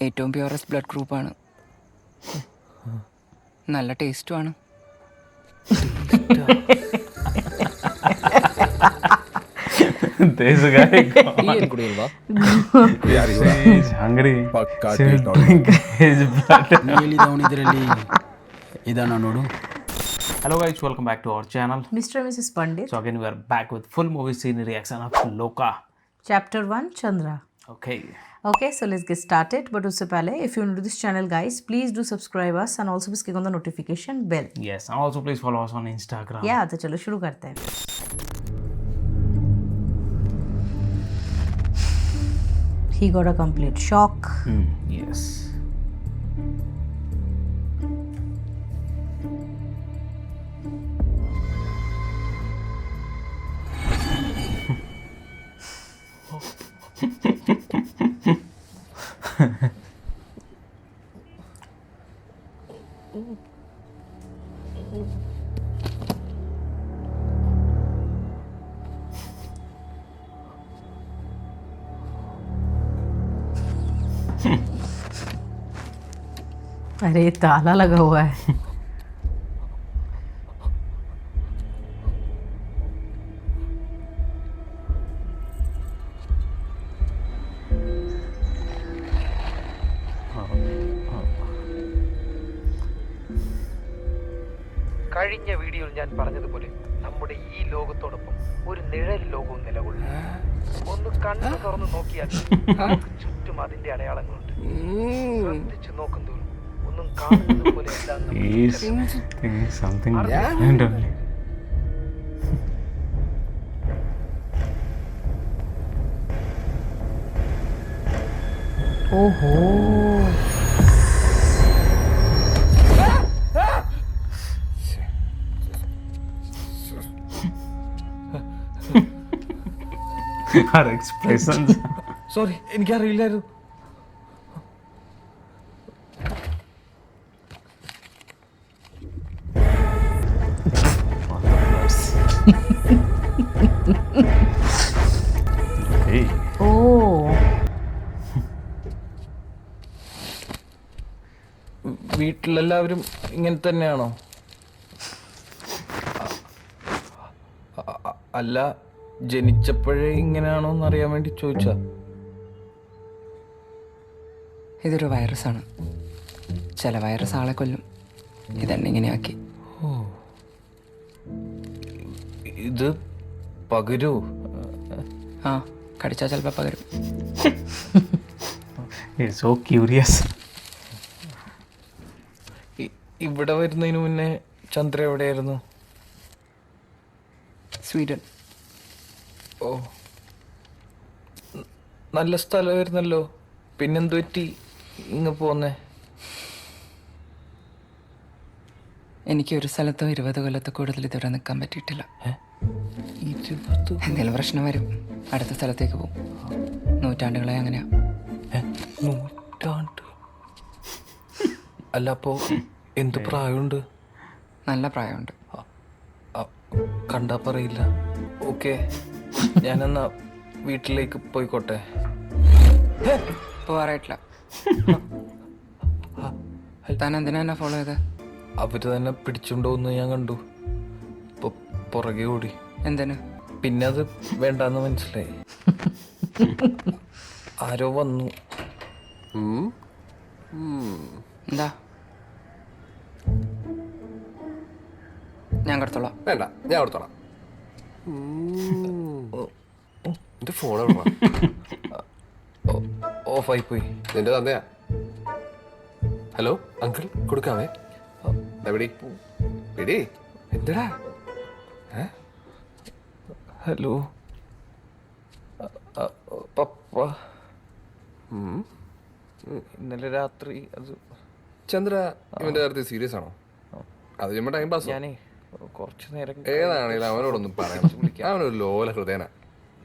ഏറ്റവും purest blood ഗ്രൂപ്പാണ്. നല്ല ടേസ്റ്റുമാണ്. This guy ಏನ್ ಕುಡಿಯಲ್ವಾ? is hungry. ಪಕ್ಕಾ So taste ನೋಡಿ. his blood. ನೀಲಿದವನಿದ್ರಲ್ಲಿ ಇದಾನ ನೋಡು. Hello guys, welcome back to our channel. Mr. and Mrs. Pandit. So again we are back with full movie scene reaction of Loka. Chapter 1 Chandra. Okay. Okay, so let's get started. But usse pehle, if you're new to this channel, guys, please do subscribe us and also please click on the notification bell. Yes, and also please follow us on Instagram. Yeah, तो चलो शुरू करते हैं. He got a complete shock. Yes. अरे ताला लगा हुआ है. കഴിഞ്ഞ വീഡിയോയിൽ ഞാൻ പറഞ്ഞതുപോലെ നമ്മുടെ ഈ ലോകത്തോടൊപ്പം ഒരു നിഴൽ ലോകവും നിലകൊള്ളും. ഒന്ന് കണ്ണു തുറന്ന് നോക്കിയാൽ നമുക്ക് ചുറ്റും അതിന്റെ അടയാളങ്ങളുണ്ട്. ശ്രദ്ധിച്ചു നോക്കും തോറും ഒന്നും കാണുന്നത് പോലെ He's thinking something different only. ओहो. Her expressions. സോറി, എനിക്കറിയില്ലായിരുന്നു. Okay. Oh. വീട്ടിലെല്ലാവരും ഇങ്ങനെ തന്നെയാണോ? അല്ല, ജനിച്ചപ്പോഴേ ഇങ്ങനെയാണോ എന്നറിയാൻ വേണ്ടി ചോദിച്ചാ. ഇതൊരു വൈറസാണ്. ചില വൈറസ് ആളെ കൊല്ലും. ഇതെന്നെ ഇങ്ങനെയാക്കി. ഇത് പകരൂ? ആ, കടിച്ചാൽ ചിലപ്പോൾ പകരും. He's so curious. ഇവിടെ വരുന്നതിന് മുന്നേ ചന്ദ്ര എവിടെയായിരുന്നു? സ്വീഡൻ. ഓ, നല്ല സ്ഥലമായിരുന്നല്ലോ. പിന്നെന്തു പറ്റി ഇങ്ങ് പോന്നേ? എനിക്ക് ഒരു സ്ഥലത്തോ 20 കൊല്ലത്തോ കൂടുതൽ ഇതുവരെ നിൽക്കാൻ പറ്റിയിട്ടില്ല. എന്തെങ്കിലും പ്രശ്നം വരും, അടുത്ത സ്ഥലത്തേക്ക് പോകും. നൂറ്റാണ്ടുകളെ അങ്ങനെയാ. നൂറ്റാണ്ട്? അല്ല, അപ്പോ എന്ത് പ്രായമുണ്ട്? നല്ല പ്രായമുണ്ട്. കണ്ടാ പറയില്ല. ഓക്കെ, ഞാനെന്നാ വീട്ടിലേക്ക് പോയിക്കോട്ടെ. പോവാറായിട്ടില്ല. താൻ എന്തിനാ എന്നെ ഫോളോ ചെയ്ത്? അവര് തന്നെ പിടിച്ചുകൊണ്ടുപോകുന്നത് ഞാൻ കണ്ടു. ഇപ്പൊ പുറകെ ഓടി. എന്തിന്? പിന്നെ അത് വേണ്ടാന്ന് മനസ്സിലായി. ആരോ വന്നു. എന്താ? ഞാൻ കൊടുത്തോളാം. വേണ്ട, ഞാൻ കൊടുത്തോളാം. എന്റെ ഫോൺ ഓഫായി പോയി. നിന്റെ തന്നെയാ. Hello uncle, കൊടുക്കാമേ. എവിടി പിടി. എന്തിടാ? ഹലോ പപ്പ. ഇന്നലെ രാത്രി അത് ചന്ദ്ര ഇവന്റെ കാര്യത്തിൽ സീരിയസ് ആണോ? അത് ചുമ്മാ ടൈം പാസ്. ഞാനേ കുറച്ചു നേരം ഏതാണെങ്കിലും അവനോടൊന്നും പറയണം. അവനൊരു ലോല ഹൃദയനാ.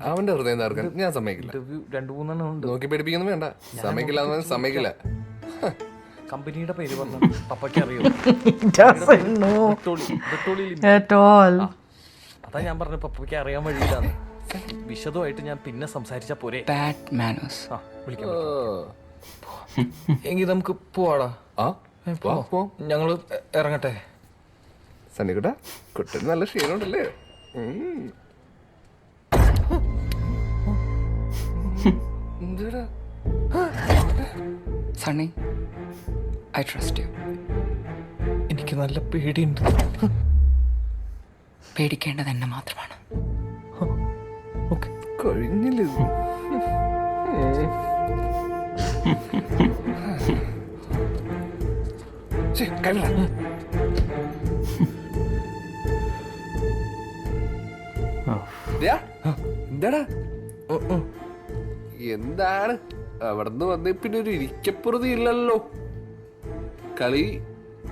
അവന്റെ ഹൃദയം തകർക്കാൻ ഞാൻ സമ്മതിക്കില്ല. ഇന്റർവ്യൂ 2-3 ഉണ്ട്. നോക്കി പേടിപ്പിക്കൊന്നും വേണ്ട. സമ്മതിക്കില്ല എന്ന് പറഞ്ഞാൽ സമ്മതിക്കില്ല. കമ്പനിയുടെ പേര് പറഞ്ഞു. പപ്പയ്ക്ക് അറിയോ? Doesn't know at all. അതാ ഞാൻ പറഞ്ഞു പപ്പയ്ക്ക് അറിയാൻ വഴിയില്ലാന്ന്. വിശദമായിട്ട് ഞാൻ പിന്നെ സംസാരിച്ചാ പോരെ. Bad manners. വിളിക്കാം. എങ്കിൽ നമുക്ക് പോവാടാ. ആ പോ. ഞങ്ങള് ഇറങ്ങട്ടെ. സണ്ണിക്കുട്ട കുട്ടന് നല്ല ക്ഷീണമുണ്ടല്ലേ? എന്താടാ സണ്ണി, ഐ ട്രസ്റ്റ് യു. എനിക്ക് നല്ല പേടിയുണ്ട്. പേടിക്കേണ്ടത് എന്നെ മാത്രമാണ്. ഓക്കെ, കഴിഞ്ഞില്ലേ ഇത്? ശ്ശെ, കഴിഞ്ഞില്ല. ദാ, എന്താടാ എന്താണ് അവിടുന്ന് വന്നേ പിന്നെ ഒരു ഇരിക്കപ്പുറതി ഇല്ലല്ലോ. കളി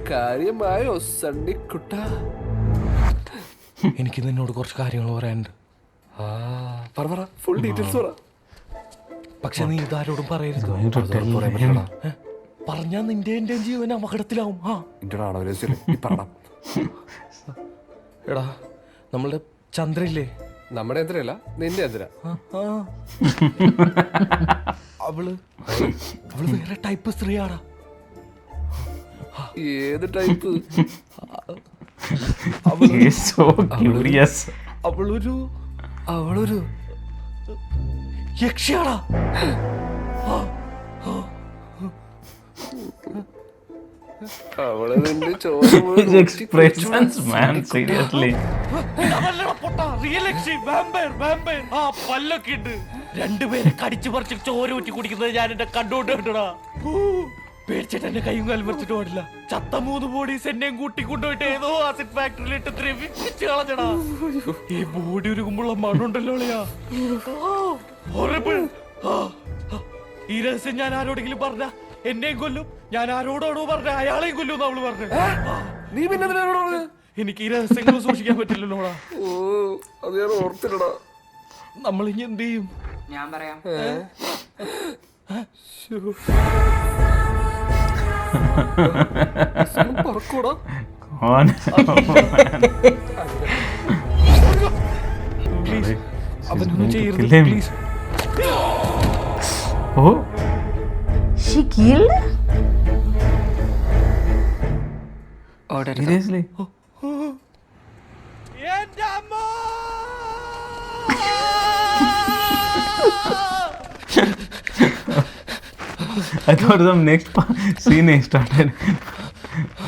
കാര്യമായോ സണ്ണിക്കുട്ട? എനിക്ക് നിന്നോട് കുറച്ച് കാര്യങ്ങൾ പറയാനുണ്ട്. പറ ഫുൾ ഡീറ്റെയിൽസ് പറ. പക്ഷെ നീ ഇതാരോടും പറയരുത്. Going to tell him. പറഞ്ഞാ നിന്റെ എന്റെ ജീവൻ അപകടത്തിലാവും. എടാ, നമ്മളുടെ ചന്ദ്രയില്ലേ, നമ്മുടെ എതിരല്ല നിന്റെ എതിരാ. അവള് വേറെ ടൈപ്പ് സ്ത്രീയാടാ. ഏത് type? He is so curious. അവളൊരു യക്ഷിയാടാ. അവള് നിന്റെ His expressions, man, seriously. രണ്ടുപേരെ കടിച്ചു പറിച്ച് ചോര ഊറ്റി കുടിക്കുന്നത് ഞാൻ എന്റെ കണ്ടോണ്ടാ. പേടിച്ചിട്ട് എന്നെ കൈയും കാലും പറിച്ചിട്ട് പാടില്ല. ചത്ത 3 ബോഡീസ് എന്നെയും കൂട്ടിക്കൊണ്ടുപോയിട്ട് ഏതോ ആസിഡ് ഫാക്ടറിയിലിട്ട് ദ്രവിപ്പിച്ച് കളഞ്ഞടാ. ഈ ബോഡി ഉരുകുമ്പോഴുള്ള മണ്ണുണ്ടല്ലോ. ഈ രഹസ്യം ഞാൻ ആരോടെങ്കിലും പറഞ്ഞ എന്നെയും കൊല്ലും. ഞാൻ ആരോടാണോ പറഞ്ഞ അയാളെയും കൊല്ലും എന്ന് അവള് പറഞ്ഞു. നീ പിന്നെ എന്തിനാ പറഞ്ഞത്? എനിക്ക് ഈ രഹസ്യങ്ങൾ സൂക്ഷിക്കാൻ പറ്റില്ലല്ലോടാ. ഓ, അത് ഞാൻ ഓർത്തില്ലടാ. നമ്മൾ ഇനി എന്ത് ചെയ്യും? ഞാൻ പറയാം. പറക്കൂടാ. On. പ്ലീസ്, അവനൊന്നും ചെയ്യരുത്. Kill him. Please. Oh, She killed? ഓടരുത്. seriously? I thought some next scene he started.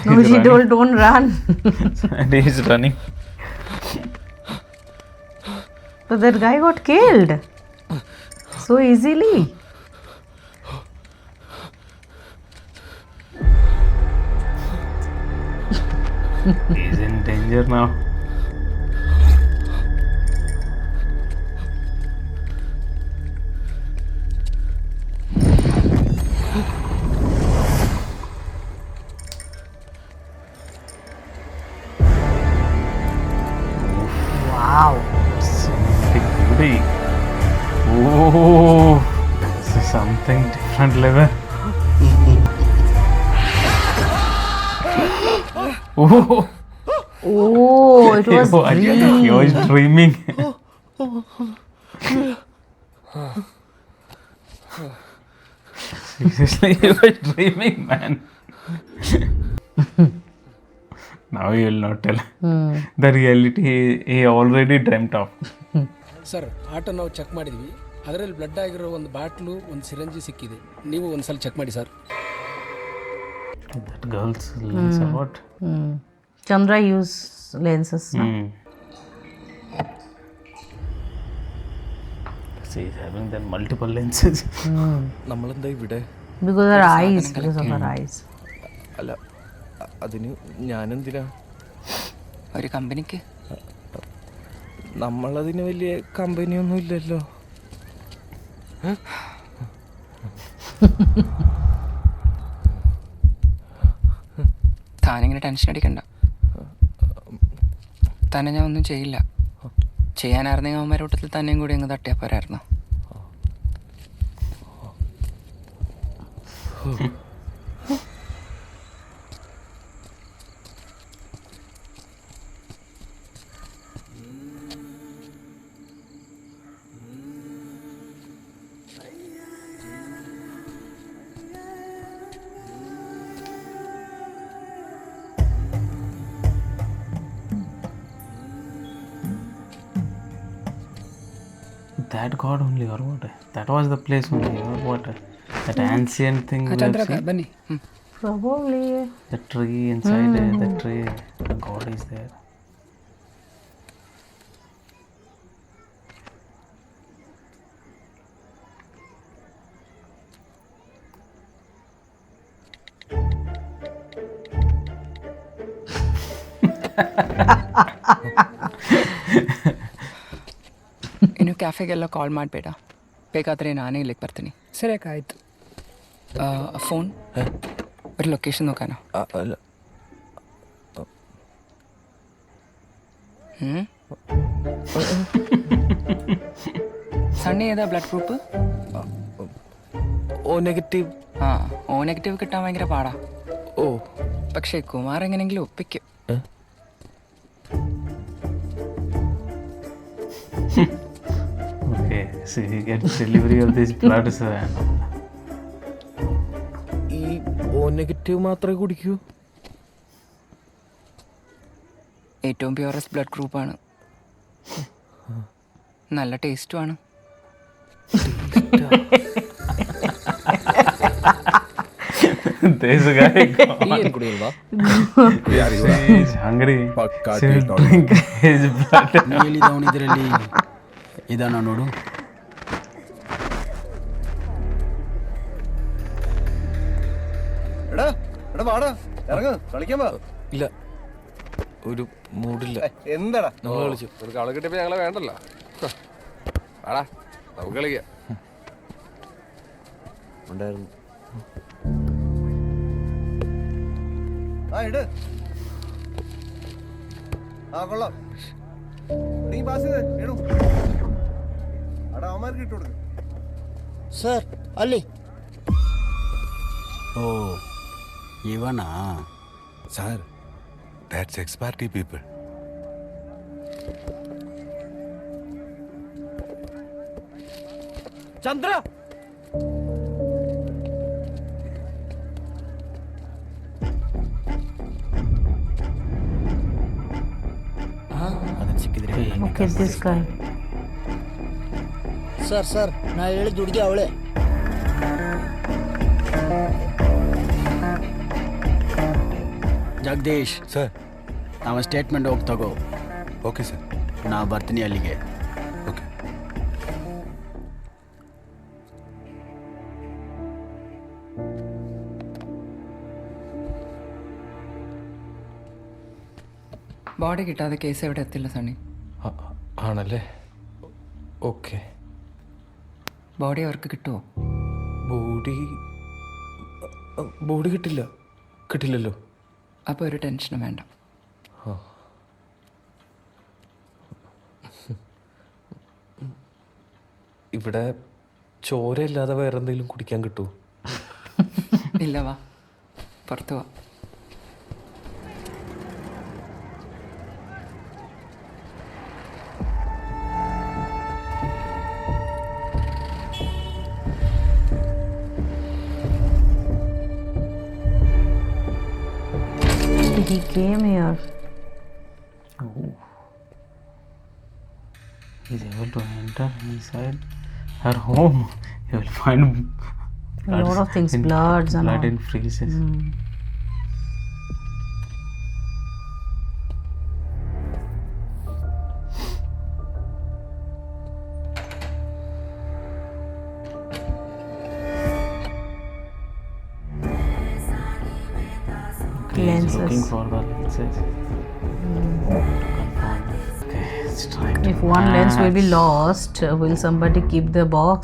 No, He's she running. told don't run. And he's running. But that guy got killed so easily. He's in danger now. Wow. Big booty. Oh, this is something different level. Oh, Oh, it was oh, I think he was dreaming. Seriously, he was dreaming, man. Now he will not tell. The reality he already dreamt of. Sir auto ನಾವು check ಮಾಡಿದ್ವಿ. ಅದರಲ್ಲಿ blood ಆಗಿರೋ ಒಂದು bottle ಒಂದು ಸಿರಂಜಿ ಸಿಕ್ಕಿದೆ. ನೀವು ಒಂದ್ಸಲ check ಮಾಡಿ sir. That girl's lens or what? Chandra used lenses. No? See, he's having then multiple lenses. നമ്മളെന്താ ഇവിടെ? Because her eyes, because of her eyes. അല്ല, അതിന് ഞാനെന്തിനാ? ഒരു കമ്പനിക്ക് നമ്മളതിന് വലിയ കമ്പനിയൊന്നും ഇല്ലല്ലോ. താനിങ്ങനെ ടെൻഷൻ അടിക്കണ്ട. തന്നെ ഞാൻ ഒന്നും ചെയ്യില്ല. ചെയ്യാനായിരുന്നെങ്കിൽ അവന്മാരുടെ കൂട്ടത്തിൽ തന്നെയും കൂടി അങ്ങ് തട്ടിയാൽ പോരായിരുന്നു. that god only or what? That was the place only or what? That ancient thing we have ಚಂದ್ರಕ seen? ಬನ್ನಿ. Probably. The tree inside the tree, the god is there. ಇನ್ನು ಕ್ಯಾಫೆಗೆಲ್ಲ ಕಾಲ್ ಮಾಡಬೇಡ, ಬೇಕಾದರೆ ನಾನೇ ಇಲ್ಲಿಗೆ ಬರ್ತೀನಿ. ಸರಿ ಅಕ್ಕ ಆಯ್ತು. ಫೋನ್ ഒരു ലൊക്കേഷൻ നോക്കാനോ? സണ്ണി ഏതാ ബ്ലഡ് ഗ്രൂപ്പ്? ഓ നെഗറ്റീവ്. ആ, ഓ നെഗറ്റീവ് കിട്ടാൻ ഭയങ്കര പാടാ. ഓ പക്ഷേ കുമാർ എങ്ങനെയെങ്കിലും ഒപ്പിക്കും. Okay, so he gets delivery of this blood. ഈ ഓ നെഗറ്റീവ് മാത്രമേ കുടിക്കൂ? ഏറ്റവും പ്യൂറസ്റ്റ് ബ്ലഡ് ഗ്രൂപ്പാണ്, നല്ല ടേസ്റ്റുമാണ്. There's a guy. He's hungry. So he'll drink his blood. ಹೇಳಿದವನು ಇದರಲ್ಲಿ ಇದಾನ ನೋಡು. ഇല്ല, ഒരു മൂഡില്ല. എന്താടാ നമ്മൾ കളിച്ചു. ഒരു കളി കിട്ടിയപ്പോ ഞങ്ങളെ വേണ്ടല്ലോ. ആടാ നമുക്ക് കളിക്കാം. ഉണ്ടായിരുന്നു. കൊള്ളാം. നീ പാസ് ചെയ്തേ അവന്മാർക്ക് ഇട്ടു കൊടുക്കും. ಸರ್ ಅಲ್ಲಿ. ಓ ಇವನಾ? Sir, that's ex-party people. Chandra, ಅದನ್ನ ಸಿಕ್ಕಿದ್ರೆ Look at this guy. Sir ನಾ ಹೇಳಿದ ಹುಡುಗಿ ಅವಳೆ. ಜಗದೀಶ್ Sir, ನಾವು ಸ್ಟೇಟ್ಮೆಂಟ್ ಹೋಗಿ ತಗೋ. okay sir. ನಾ ಬರ್ತೀನಿ ಅಲ್ಲಿಗೆ. Okay. ബോഡി കിട്ടാതെ കേസ് എവിടെ എത്തില്ല സണ്ണി. ആണല്ലേ? ഓക്കെ. ബോഡി അവർക്ക് കിട്ടുമോ? ബോഡി കിട്ടില്ലല്ലോ. അപ്പോൾ ഒരു ടെൻഷനും വേണ്ട. ഇവിടെ ചോരയില്ലാതെ വേറെ എന്തെങ്കിലും കുടിക്കാൻ കിട്ടുമോ? ഇല്ല, വാ പുറത്ത് വാ. He came here. He's able to enter inside her home. He will find A lot of things, bloods and blood all. in freezes. Okay, he's looking Lenses. for the lenses. Okay, it's trying to If one lens will be lost, will somebody keep the box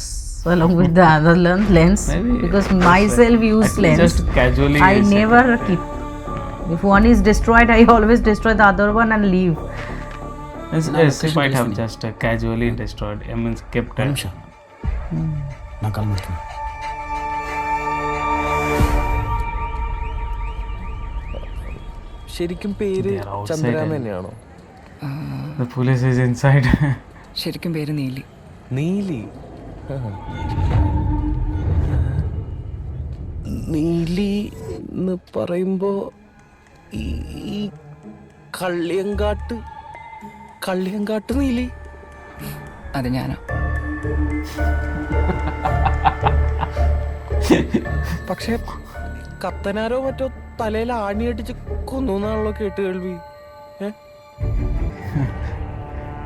along with the other lens? Maybe, Because yes, myself I use think lens. just casually I set never it. keep. If one is destroyed, I always destroy the other one and leave. Yes, No, yes, he Krishna, might have Krishna. just casually destroyed. I mean, kept it. ನಿಮಿಷ ನಾ ಕಾಲ್ ಮಾಡ್ತೀನಿ. ശരിക്കും പേര് They are outside ചന്ദ്രാമ and- തന്നെയാണോ? The police is inside. ശരിക്കും പേര് നീലി. നീലി. നീലി എന്ന് പറയുമ്പോ ഈ കള്ളിയങ്കാട്ട് നീലി. അത് ഞാനാ. പക്ഷെ കത്തനാരോ മറ്റോ തലയിൽ ആണിയടിച്ച് കൊന്നു എന്നാണല്ലോ കേട്ട് കേൾവി.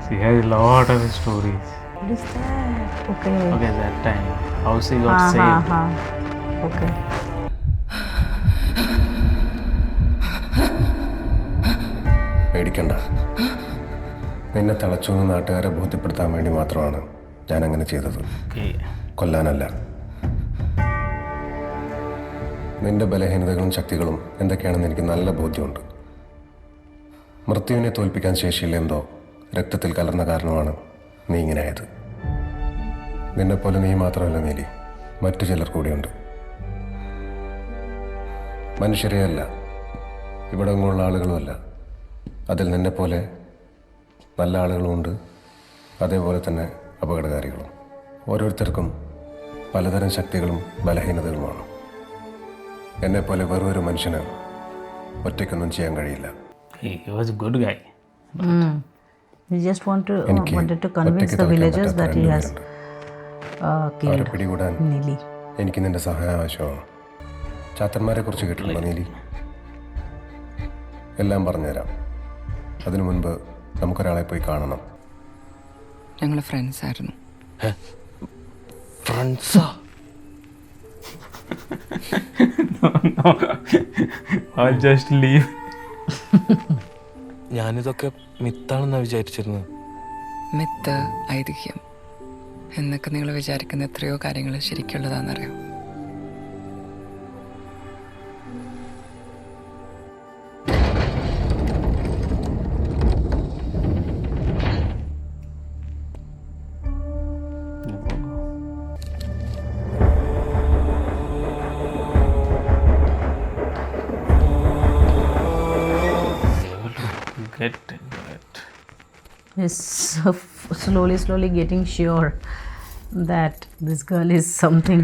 She has a lot of stories. What is that? Okay. Okay, that time. How she got saved. Okay. പേടിക്കണ്ട. നിന്നെ തളച്ചു എന്ന് നാട്ടുകാരെ ബോധ്യപ്പെടുത്താൻ വേണ്ടി മാത്രമാണ് ഞാൻ അങ്ങനെ ചെയ്തത്. Okay. കൊല്ലാനല്ല. നിന്റെ ബലഹീനതകളും ശക്തികളും എന്തൊക്കെയാണെന്ന് എനിക്ക് നല്ല ബോധ്യമുണ്ട്. മൃത്യുവിനെ തോൽപ്പിക്കാൻ ശേഷിയില്ലെന്തോ രക്തത്തിൽ കലർന്ന കാരണമാണ് നീ ഇങ്ങനെ ആയത്. നിന്നെപ്പോലെ നീ മാത്രമല്ല നീലി, മറ്റു ചിലർ കൂടിയുണ്ട്. മനുഷ്യരെയല്ല, ഇവിടെ ഉള്ള ആളുകളുമല്ല. അതിൽ നിന്നെപ്പോലെ നല്ല ആളുകളുമുണ്ട്, അതേപോലെ തന്നെ അപകടകാരികളും. ഓരോരുത്തർക്കും പലതരം ശക്തികളും ബലഹീനതകളുമാണ്. എന്നെപ്പോലെ വെറൊരു മനുഷ്യന് ഒറ്റയ്ക്കൊന്നും ചെയ്യാൻ കഴിയില്ല. He was a good guy. He just wanted to convince ഒറ്റയ്ക്ക് the തളയ്ക്കാൻ villagers പറ്റാത്ത that he has രണ്ടുപേരുണ്ട്. അവരെ killed പിടികൂടാൻ Nili. എനിക്ക് നിന്റെ സഹായം ആവശ്യമാണ്. ചാത്തന്മാരെ കുറിച്ച് കേട്ടിട്ടുണ്ടോ നീലി? എല്ലാം പറഞ്ഞുതരാം. അതിനു മുൻപ് നമുക്കൊരാളെ പോയി കാണണം. ഞങ്ങൾ ഫ്രണ്ട്സ് ആയിരുന്നു. ഫ്രണ്ട്സാ? No. I'll just leave. ഞാനിതൊക്കെ മിത്താണെന്നാ വിചാരിച്ചിരുന്നത്. മിത്ത്, ഐതിഹ്യം എന്നൊക്കെ നിങ്ങൾ വിചാരിക്കുന്ന എത്രയോ കാര്യങ്ങൾ ശരിക്കുള്ളതാണെന്നറിയോ? Get it. He's slowly getting sure that this girl is something.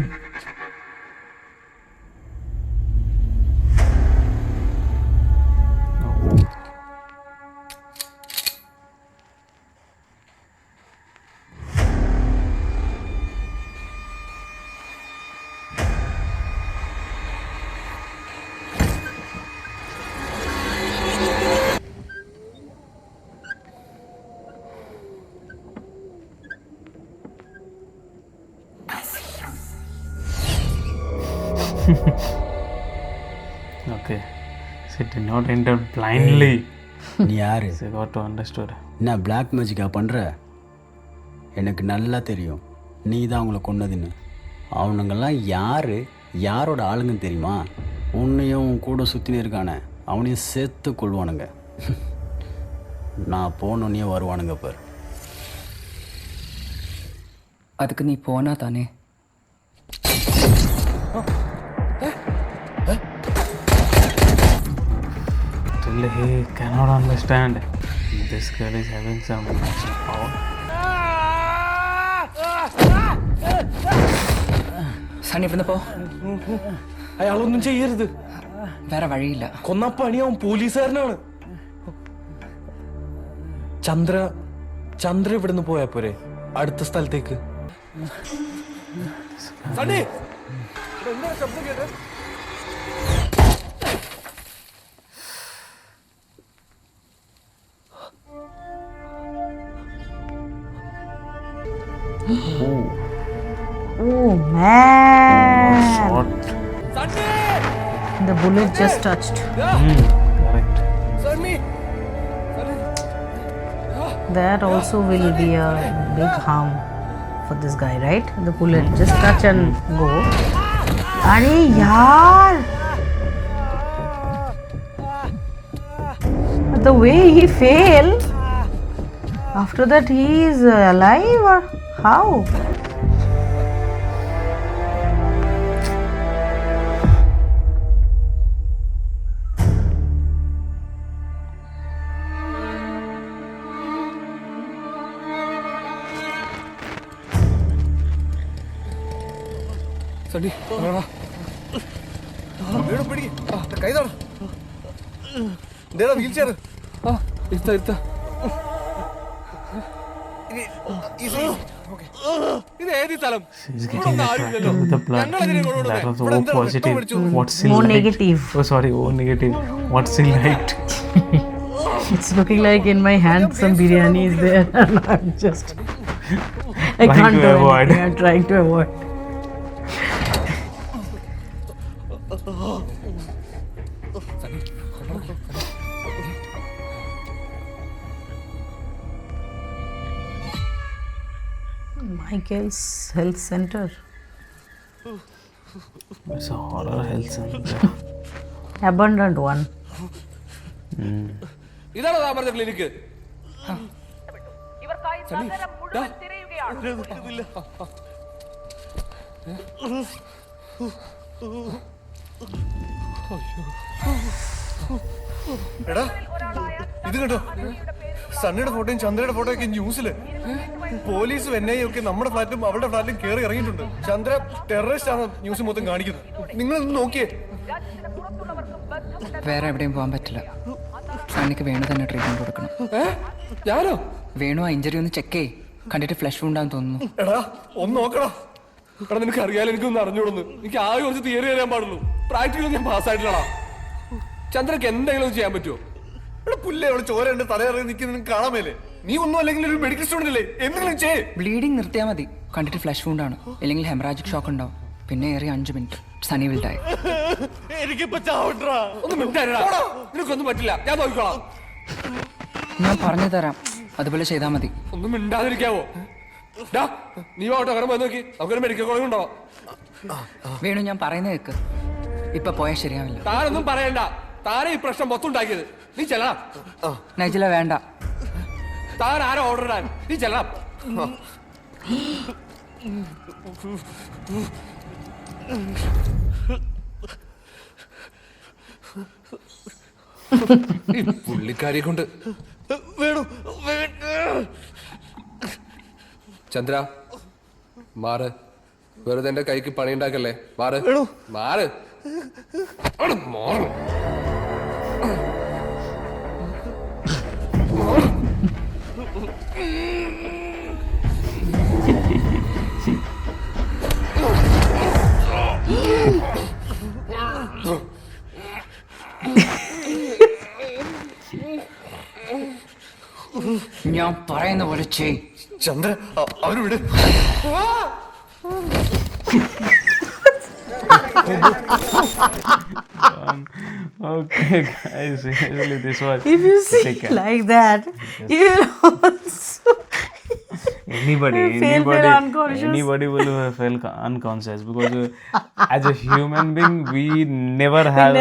Okay. She did not enter blindly. நீ யாரு? She got to understood. என்ன பிளாக் மேஜிக்கா பண்ணுற? எனக்கு நல்லா தெரியும் நீ தான் அவங்கள கொன்னதுன்னு. அவனுங்கெல்லாம் யார், யாரோட ஆளுங்கன்னு தெரியுமா? உன்னையும் உன் கூட சுற்றினு இருக்கானே அவனையும் சேர்த்து கொள்வானுங்க. நான் போனோன்னே வருவானுங்க பார். அதுக்கு நீ போனா தானே? Still he cannot understand. This girl is having some power. Sunny ഇവിടുന്ന് പോ. അയാളൊന്നും ചെയ്യരുത്. വേറെ വഴിയില്ല. കൊന്ന പണിയാവും, പോലീസുകാരനാണ്. ചന്ദ്ര ഇവിടുന്ന് പോയാ പോരെ അടുത്ത സ്ഥലത്തേക്ക്? സണ്ണി, എന്താ ശബ്ദം കേട്ടത്? Oh man! Shot. The bullet just touched. Correct. That also will be a big harm for this guy, right? The bullet just touch and go. Arey yaar! The way he fell. After that he is alive or how? Sunny പിടി കൈതാണ് wheel chair ഇരുത്ത ഇത് ഏത് സ്ഥലം? She's getting attracted with the blood. That was O positive. What's he O like? negative. Oh, sorry, O negative. What's he like? It's looking like in my hand some biryani is there. And I'm just. I Trying can't to do avoid. anything. I'm trying to avoid. Michael's Health Center. It's a horror health center. Abandoned one. ഇതാണോ താൻ പറഞ്ഞ clinic? എടാ ഇത് കേട്ടോ, സണ്ണിയുടെ ഫോട്ടോയും ചന്ദ്രയുടെ ഫോട്ടോയും ഒക്കെ ന്യൂസില്. പോലീസും NIA ഒക്കെ നമ്മുടെ ഫ്ലാറ്റിലും അവളുടെ ഫ്ലാറ്റിലും കയറി ഇറങ്ങിയിട്ടുണ്ട്. ചന്ദ്ര ടെററിസ്റ്റ് ആണ് ന്യൂസ് മൊത്തം കാണിക്കുന്നത്. നിങ്ങളൊന്ന് നോക്കിയേ. വേറെ എവിടെയും പോകാൻ പറ്റില്ല. സണ്ണിക്ക് വേണു തന്നെ ട്രീറ്റ്മെന്റ് കൊടുക്കണം. ഞാനോ? വേണു ആ ഇഞ്ചറി ഒന്ന് ചെക്ക് ചെയ്യ്. കണ്ടിട്ട് ഫ്ലഷ് ഉണ്ടാന്ന് തോന്നുന്നു. എടാ ഒന്ന് നോക്കടാ. എടാ നിനക്ക് അറിയാലോ എനിക്കൊന്നും അറിഞ്ഞോടുന്നു. എനിക്ക് ആകെ കുറച്ച് തിയറി അറിയാൻ പാടുള്ളൂ. പ്രാക്ടിക്കലും ഞാൻ പാസ്സായിട്ടില്ലടാ. ചന്ദ്രക്ക് എന്തെങ്കിലും ചെയ്യാൻ പറ്റുമോ? എടാ പുല്ലേ, അവള് ചോരയുണ്ട് തലയിറങ്ങി നിൽക്കുന്ന നിനക്ക് കാണാമേലേ. നീ ഒന്നും അല്ലെങ്കിൽ ഒരു മെഡിക്കൽ സ്റ്റുഡന്റ് അല്ലേ? എന്തെങ്കിലും ചെയ്യേ. ബ്ലീഡിങ് നിർത്തിയാൽ മതി. കണ്ടിട്ട് ഫ്ലഷ് വൂണ്ടാണ്. ഇല്ലെങ്കിൽ ഹെമറാജിക് ഷോക്ക് ഉണ്ടാവും. പിന്നെ ഏറിയ 5 മിനിറ്റ്. Sunny will die. എനിക്കിപ്പോ ചാവണ്ടാ. ഒന്നും മിണ്ടായിരടാ. നിനക്കൊന്നും പറ്റില്ല, ഞാൻ നോക്കിക്കോളാം. ഞാൻ പറഞ്ഞു തരാം, അതുപോലെ ചെയ്താൽ മതി. ഒന്നും മിണ്ടാതിരിക്കാവോ? നീ ഓട്ടോ കടം പോയി നോക്കി, നമുക്കൊരു മെഡിക്കൽ കോളേജ് ഉണ്ടാവാം. വേണു ഞാൻ പറയുന്നത് കേക്ക്. ഇപ്പൊ പോയാൽ ശരിയാവില്ല. താനൊന്നും പറയണ്ട. താനെ ഈ പ്രശ്നം മൊത്തം ഉണ്ടാക്കിയത്. നീ ചെല്ലണം. നൈജില വേണ്ട. താൻ ആരോ ഓർഡർ ഇടാൻ? നീ ചെല്ലണം. പുള്ളിക്കാരിയെ കൊണ്ട് വേണു ചന്ദ്ര മാറ്. വെറുതെ എന്റെ കൈക്ക് പണി ഉണ്ടാക്കല്ലേ. മാറ് മാറ്. മാറ്. ഞാൻ പറയുന്ന പോലെ ചെയ്. ചന്ദ്ര അവര് വിട്. Okay, guys, usually this was. If you see like that, you also Anybody unconscious. will have felt unconscious because as a human being we never have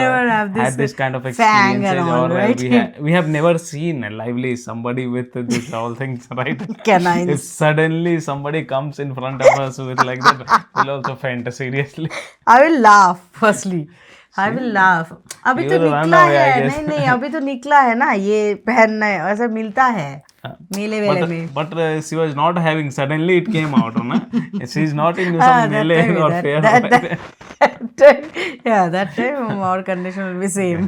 had this kind of fang experiences, and all, or right? we have never seen lively somebody with this all things, right? Canines. If suddenly somebody comes in front of us with like that, we'll also faint seriously. I will laugh firstly. I will laugh. अभी तो You will run निकला away, I है. guess. नहीं अभी तो निकला है ना, ये पहनना है, ऐसा मिलता है मेले वेले में. But she was not having, suddenly it came out, no? She's not in some melee or fair. That time our condition will be same.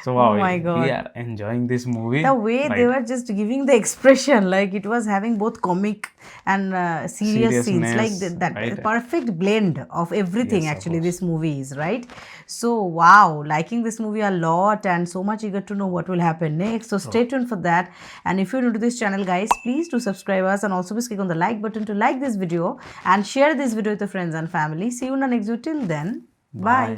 So wow, Oh my God. we are enjoying this movie. The way they were just giving the expression, like it was having both comic and serious scenes, Seriousness, like that right. perfect blend of everything. Actually, this movie is right. So wow, liking this movie a lot and so much eager to know what will happen next. So stay tuned for that. And if you're new to this channel, guys, please do subscribe us and also please click on the like button to like this video and share this video with your friends and family. See you in the next video. Till then, bye.